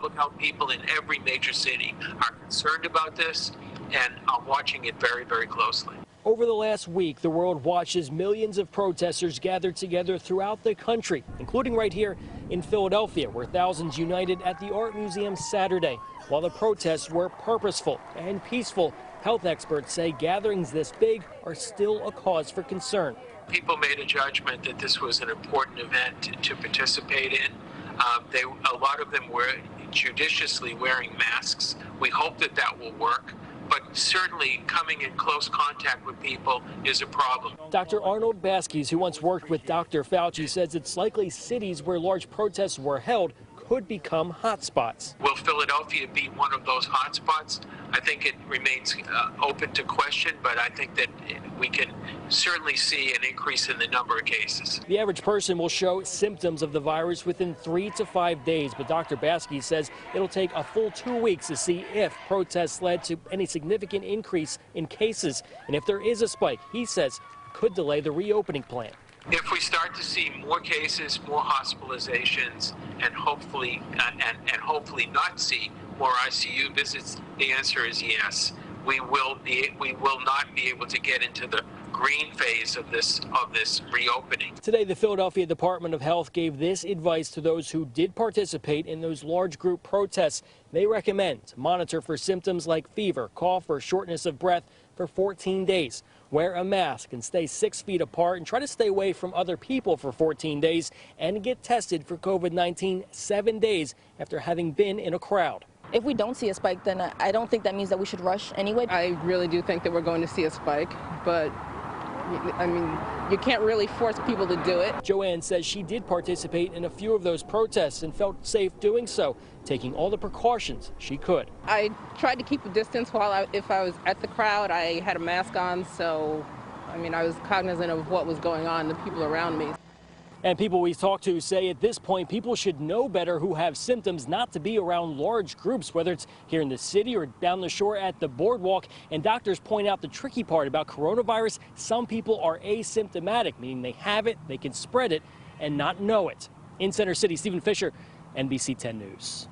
public health people in every major city are concerned about this and are watching it very, very closely. Over the last week, the world watched as millions of protesters gathered together throughout the country, including right here in Philadelphia, where thousands united at the Art Museum Saturday. While the protests were purposeful and peaceful, health experts say gatherings this big are still a cause for concern. People made a judgment that this was an important event to participate in. A lot of them were judiciously wearing masks. We hope that that will work. But certainly coming in close contact with people is a problem. Dr. Arnold Baskies, who once worked with Dr. Fauci, says it's likely cities where large protests were held could become hotspots. Will Philadelphia be one of those hotspots? I think it remains open to question, but I think that we can certainly see an increase in the number of cases. The average person will show symptoms of the virus within 3 to 5 days, but Dr. Baskies says it'll take a full 2 weeks to see if protests led to any significant increase in cases. And if there is a spike, he says it could delay the reopening plan. If we start to see more cases, more hospitalizations, and hopefully not see more ICU visits, the answer is yes. We will not be able to get into the green phase of this reopening. Today, the Philadelphia Department of Health gave this advice to those who did participate in those large group protests. They recommend to monitor for symptoms like fever, cough, or shortness of breath for 14 days. Wear a mask and stay 6 feet apart and try to stay away from other people for 14 days and get tested for COVID-19 7 days after having been in a crowd. If we don't see a spike, then I don't think that means that we should rush anyway. I really do think that we're going to see a spike, but I mean, you can't really force people to do it. Joanne says she did participate in a few of those protests and felt safe doing so, taking all the precautions she could. I tried to keep a distance if I was at the crowd. I had a mask on, so I mean, I was cognizant of what was going on, the people around me. And people we talked to say at this point, people should know better who have symptoms not to be around large groups, whether it's here in the city or down the shore at the boardwalk. And doctors point out the tricky part about coronavirus. Some people are asymptomatic, meaning they have it, they can spread it and not know it. In Center City, Stephen Fisher, NBC 10 News.